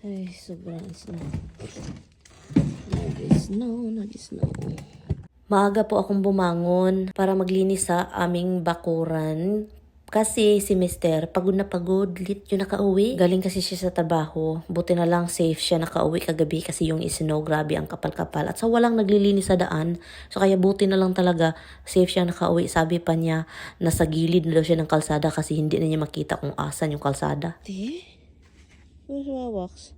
Ay, sobrang snow. Nag-snow. Maaga po akong bumangon para maglinis sa aming bakuran. Kasi si Mister, pagod na pagod, lit yung nakauwi. Galing kasi siya sa trabaho. Buti na lang safe siya nakauwi kagabi kasi yung snow, grabe ang kapal-kapal. At sa walang naglilinis sa daan. So kaya buti na lang talaga, safe siya nakauwi. Sabi pa niya, nasa gilid na daw siya ng kalsada kasi hindi na niya makita kung asan yung kalsada. Where's my wax?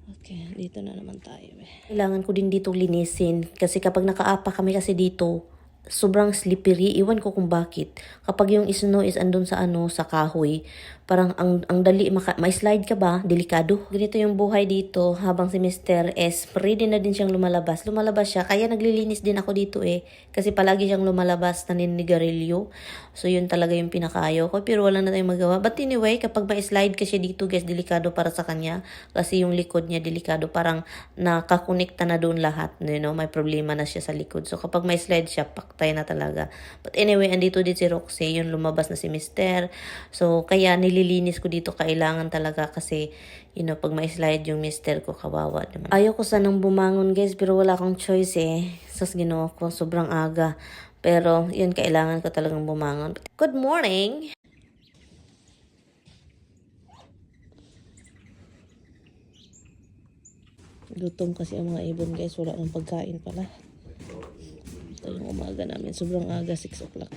Okay, dito na naman tayo. Kailangan ko din dito linisin kasi kapag nakaapa kami kasi dito, sobrang slippery. Iwan ko kung bakit. Kapag yung snow is andun sa sa kahoy, parang ang dali, ma-slide ka ba? Delikado. Ganito yung buhay dito habang si Mister S, ready na din siyang lumalabas. Lumalabas siya, kaya naglilinis din ako dito kasi palagi siyang lumalabas na ninigarilyo. So yun talaga yung pinakaayaw ko, pero wala na tayong magawa. But anyway, kapag ma-slide kasi dito guys, delikado para sa kanya. Kasi yung likod niya delikado, parang nakakonekta na doon lahat. May problema na siya sa likod. So kapag may slide siya, paktay na talaga. But anyway, andito din si Roxy, yung lumabas na si Mister. So kaya nililinis ko dito, kailangan talaga kasi pag may slide yung Mister ko, kawawa naman. Ayaw ko sanang bumangon guys, pero wala akong choice Sas ginawa ko, sobrang aga. Pero yun, kailangan ko talagang bumangon. Good morning! Gutom kasi ang mga ibon guys, wala ng pagkain pala. Ito yung umaga namin, sobrang aga, 6 o'clock.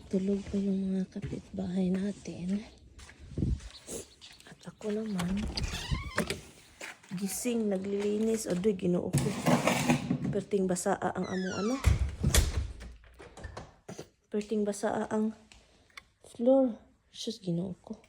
Tulog pa yung mga kapitbahay natin. At ako naman, gising, naglilinis. Adoy, ginoo ko. Perting basaa ang among Perting basaa ang floor. Sus, ginoo ko.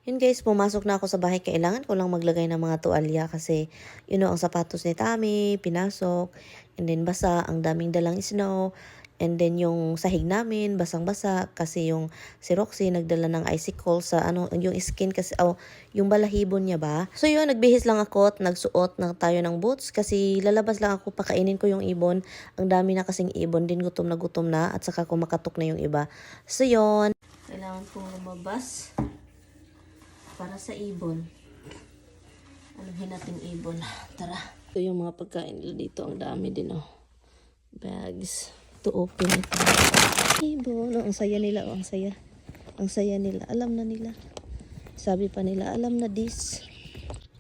Yun guys, pumasok na ako sa bahay. Kailangan ko lang maglagay ng mga tuwalya kasi ang sapatos ni Tami, pinasok. And then basa, ang daming dalang snow. And then yung sahig namin, basang-basa kasi yung si Roxy nagdala ng icicle sa yung skin kasi yung balahibon niya ba. So yun, nagbihis lang ako at nagsuot na tayo ng boots kasi lalabas lang ako, pakainin ko yung ibon. Ang dami na kasing ibon din, gutom na at saka kumakatok na yung iba. So yun, kailangan kong lumabas para sa ibon. Anuhin natin ibon. Tara. Ito yung mga pagkain nila dito. Ang dami din bags. To open ito. Ibon. Ang saya nila. Ang saya. Ang saya nila. Alam na nila. Sabi pa nila, alam na this.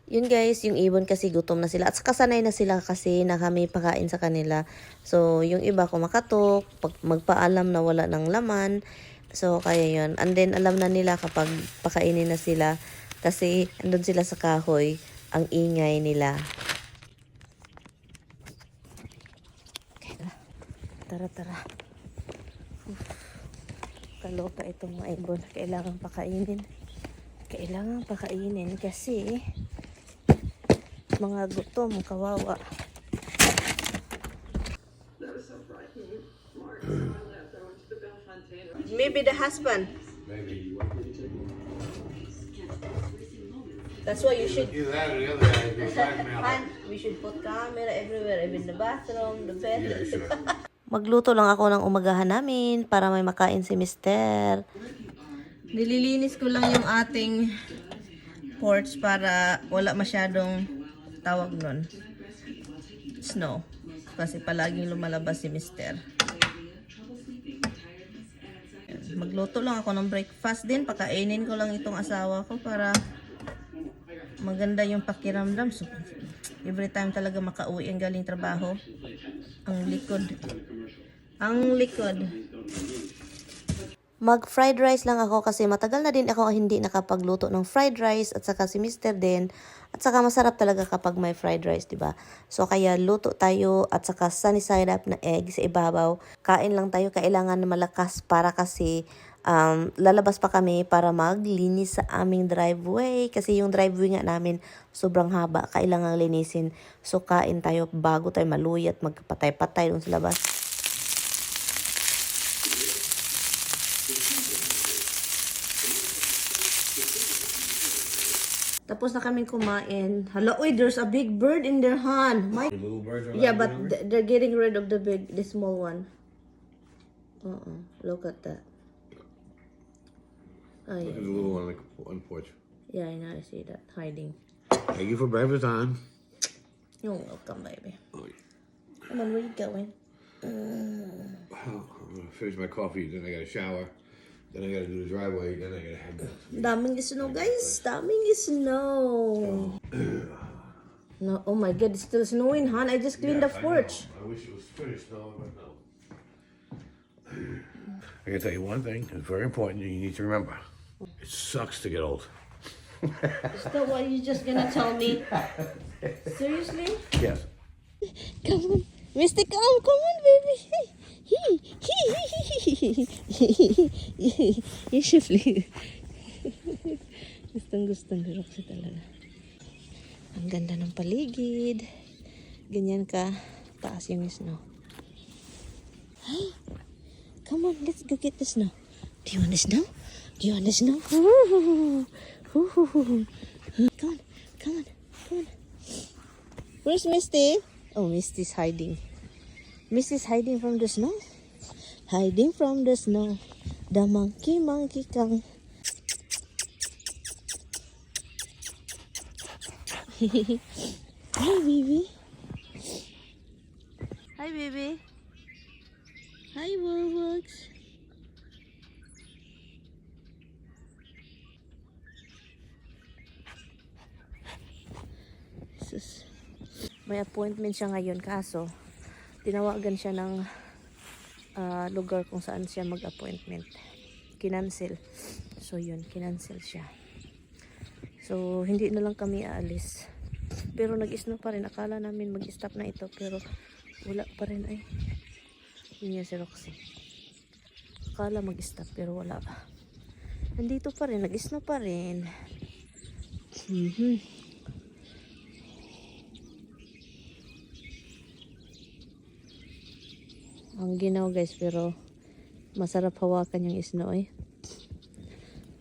Yun guys, yung ibon kasi gutom na sila. At kasanay na sila kasi na kami pakain sa kanila. So, yung iba kumakatok, pag magpaalam na wala ng laman. So, kaya yun. And then, alam na nila kapag pakainin na sila. Kasi, andun sila sa kahoy. Ang ingay nila. Tara. Kaloka itong mga ibon. Kailangan pakainin kasi mga gutom, kawawa. Maybe the husband. Maybe. That's why you should. Either that or the other guy goes back me out. We should put camera everywhere, even the bathroom, the bed. Yeah, sure. Magluto lang ako ng umagahan namin para may makain si Mister. Nililinis ko lang yung ating porch para wala masyadong tawag nun, snow. Kasi palaging lumalabas si Mister. Magluto lang ako ng breakfast din. Pakainin ko lang itong asawa ko para maganda yung pakiramdam. So, every time talaga makauwi ang galing trabaho. Ang likod. Mag-fried rice lang ako kasi matagal na din ako hindi nakapagluto ng fried rice at saka si Mister din. At saka masarap talaga kapag may fried rice, diba? So kaya luto tayo at saka sunny side up na egg sa ibabaw. Kain lang tayo, kailangan na malakas para kasi lalabas pa kami para maglinis sa aming driveway. Kasi yung driveway nga namin sobrang haba, kailangan linisin. So kain tayo bago tayo maluya at magpatay-patay dun sa labas. Tapos na kaming kumain. Hala, uy, there's a big bird in their hand. Little birds are Yeah, like but they're getting rid of the small one. Look at that. Oh, Look yeah. at the little one on the porch. Yeah, I know. I see that. Hiding. Thank you for breakfast, hon. You're welcome, baby. Oh, yeah. Come on, where you going? I'm gonna finish my coffee, then I gotta shower, then I gotta do the driveway, then I gotta head down. Daming snow, guys. Daming snow. No, oh my god, it's still snowing, hon. I just cleaned the porch. I wish it was finished now, but no. I gotta tell you one thing, it's very important, you need to remember. It sucks to get old. Is that what you just gonna tell me? Seriously? Yes. Come on. Misty, come on, baby. You should play. Gustong ni Roxy talaga. Ang ganda ng paligid. Ganyan ka taas yung snow. Hey, come on, let's go get the snow. Do you want the snow? Do you want the snow? Come on. Where's Misty? Oh, Misty's hiding. Misty's hiding from the snow. Hiding from the snow. The monkey kang. Hi, baby. Hi, baby. Hi, Warbugs. Sus. May appointment siya ngayon, kaso tinawagan siya ng lugar kung saan siya mag-appointment. Kinancel. So yun, kinancel siya. So hindi na lang kami aalis. Pero nag-snow pa rin. Akala namin mag-stop na ito, pero wala pa rin. Ay, yun yan si Roxy. Akala mag-stop, pero wala pa. Nandito pa rin, nag-snow pa rin. Ang ginaw, guys, pero masarap hawakan yung snow, eh.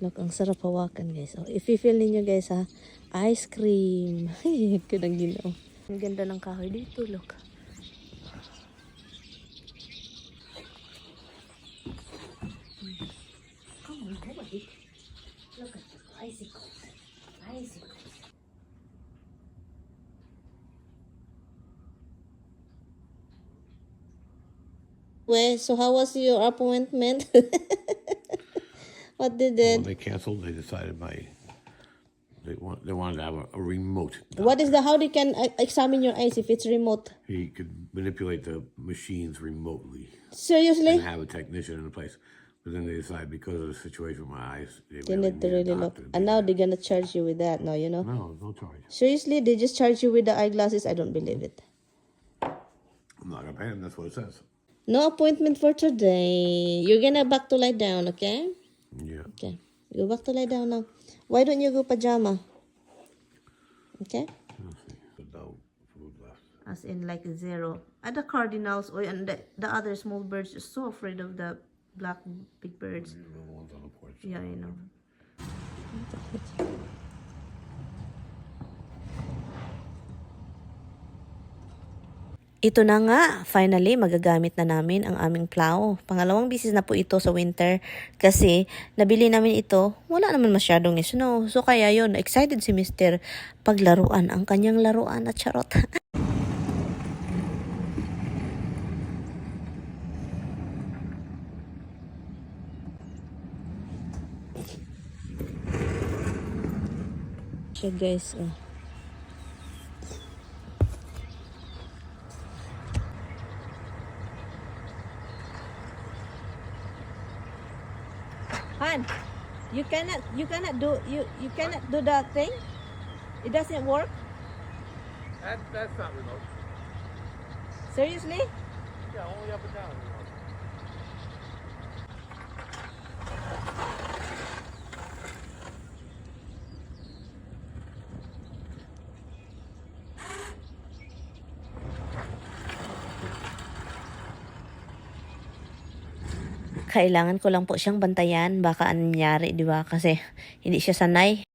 Look, ang sarap hawakan, guys. Oh, if you feel ninyo, guys, ha, ice cream. Kanang ginaw. Ang ganda ng kahoy dito, look. Come on, boy. Look at the icicles. Well, so how was your appointment? What did Well, it? they canceled, they decided they wanted to have a remote. What is how they can examine your eyes if it's remote? He could manipulate the machines remotely Seriously? and have a technician in the place. But then they decided because of the situation with my eyes, they They need to need a really look. doctor. And now they're gonna charge you with that. No, you know? No, no charge. Seriously, they just charge you with the eyeglasses. I don't believe it. I'm not gonna pay him, that's what it says. No appointment for today. You're gonna back to lie down, okay? Yeah. Okay. Go back to lie down now. Why don't you go pajama? Okay? Let's see. So no food left. As in like zero. And the cardinals and the other small birds are so afraid of the black big birds. These are the ones on the porch. Yeah, I know. Ito na nga, finally magagamit na namin ang aming plow. Pangalawang bisis na po ito sa winter kasi nabili namin ito, wala naman masyadong snow. So kaya yun, excited si Mr. paglaruan ang kanyang laruan at charot. Siya guys, oh. Han, you cannot do that thing. It doesn't work. That's not remote. Seriously? Yeah, only up and down. Kailangan ko lang po siyang bantayan. Baka anong nangyari, di ba? Kasi hindi siya sanay.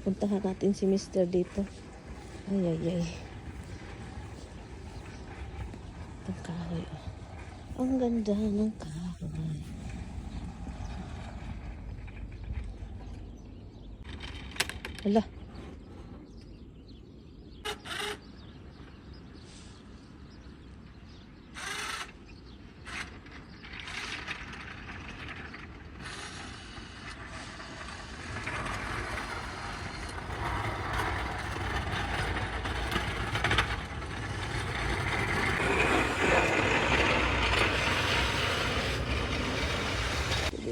Puntahan natin si Mister dito. Ay, ay, ay. Ang kahoy. Oh. Ang ganda ng kahoy. Hala.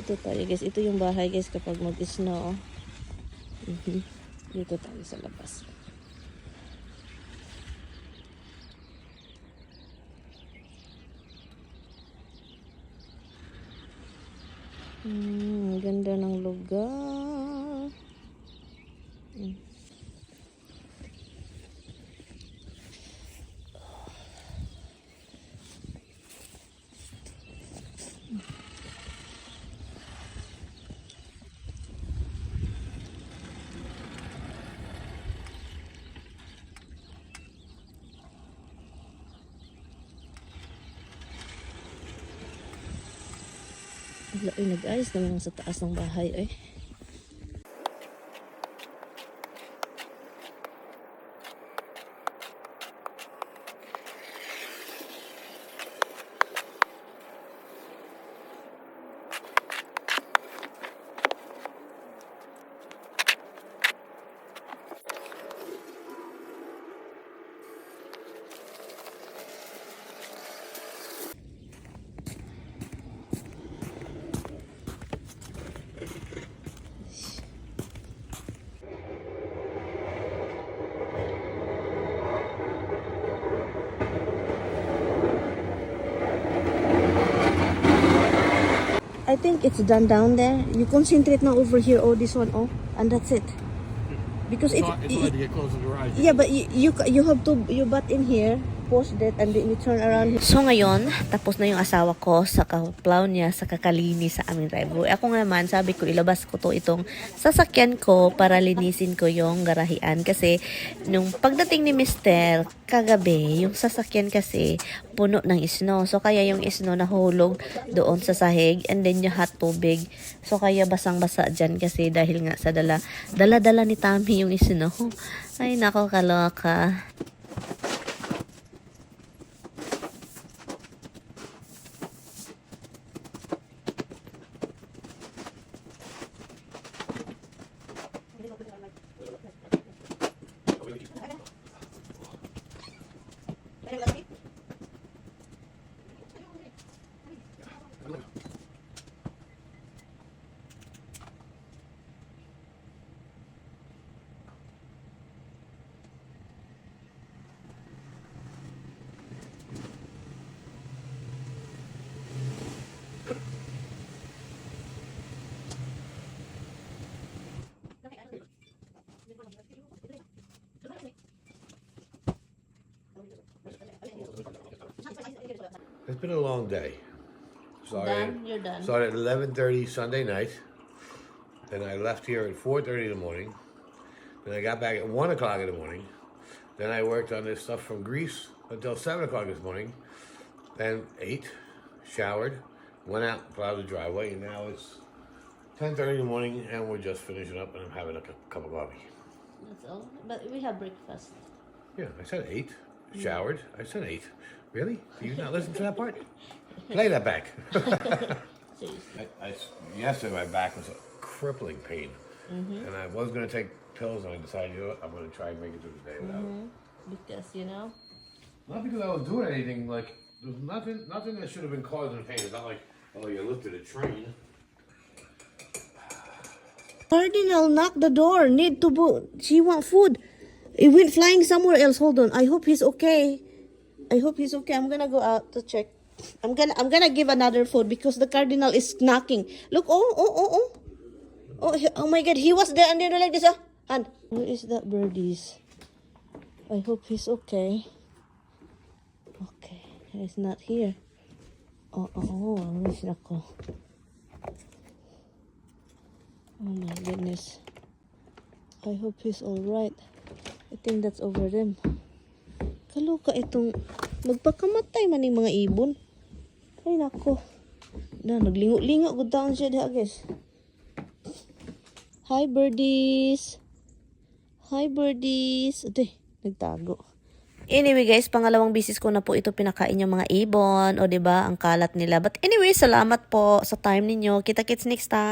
Dito tayo guys. Ito yung bahay guys kapag mag-snow. Dito tayo sa labas. Ganda ng lugar. Ay, nag-ayos naman sa taas ng bahay eh. I think it's done down there. You concentrate now over here, oh, this one, oh, and that's it. Because It's hard to get close to the garage. yeah, but you have to, you butt in here, post that, and then you turn around. So ngayon, tapos na yung asawa ko sa kaplaw niya sa kakalinis sa aming driveway. Ako nga naman, sabi ko ilabas ko to itong sasakyan ko para linisin ko yung garahian. Kasi nung pagdating ni Mister, kagabi, yung sasakyan kasi puno ng snow. So kaya yung snow nahulog doon sa sahig and then yung hot tubig. So kaya basang-basa dyan kasi dahil nga sa dala-dala ni Tommy yung snow. Ay nako, kaloka. It's been a long day. Done? You're done. Started at 11:30 Sunday night. Then I left here at 4:30 in the morning. Then I got back at 1 o'clock in the morning. Then I worked on this stuff from Greece until 7 o'clock this morning. Then ate, showered, went out, plowed the driveway, and now it's 10:30 in the morning, and we're just finishing up, and I'm having a cup of coffee. That's all. But we have breakfast. Yeah, I said ate, showered. I said ate. Really? Do you not listen to that part? Play that back. Seriously. Yesterday, my back was a crippling pain, and I was going to take pills, and I decided, you know what, I'm going to try and make it through the day without it. Because, you know, Not because I was doing anything, like, there's nothing that should have been causing pain. It's not like, oh, you lifted a train. Cardinal knocked the door. Need to she want food. He went flying somewhere else. Hold on. I hope he's okay. I hope he's okay. I'm gonna go out to check. I'm gonna give another food because the cardinal is knocking. Look, oh my God, he was there and then like this. And where is that birdies? I hope he's okay. Okay, he's not here. Miss ako. Oh my goodness. I hope he's alright. I think that's over them. Kaloka itong magpakamatay man yung mga ibon. Ay nako. Na naglingo-lingo gud taon siya diha, guys. Hi birdies. Hi birdies. Ate, nagtago. Anyway guys, pangalawang bisis ko na po ito pinakain yung mga ibon. O diba, ang kalat nila. But anyway, salamat po sa time ninyo. Kita-kits next time.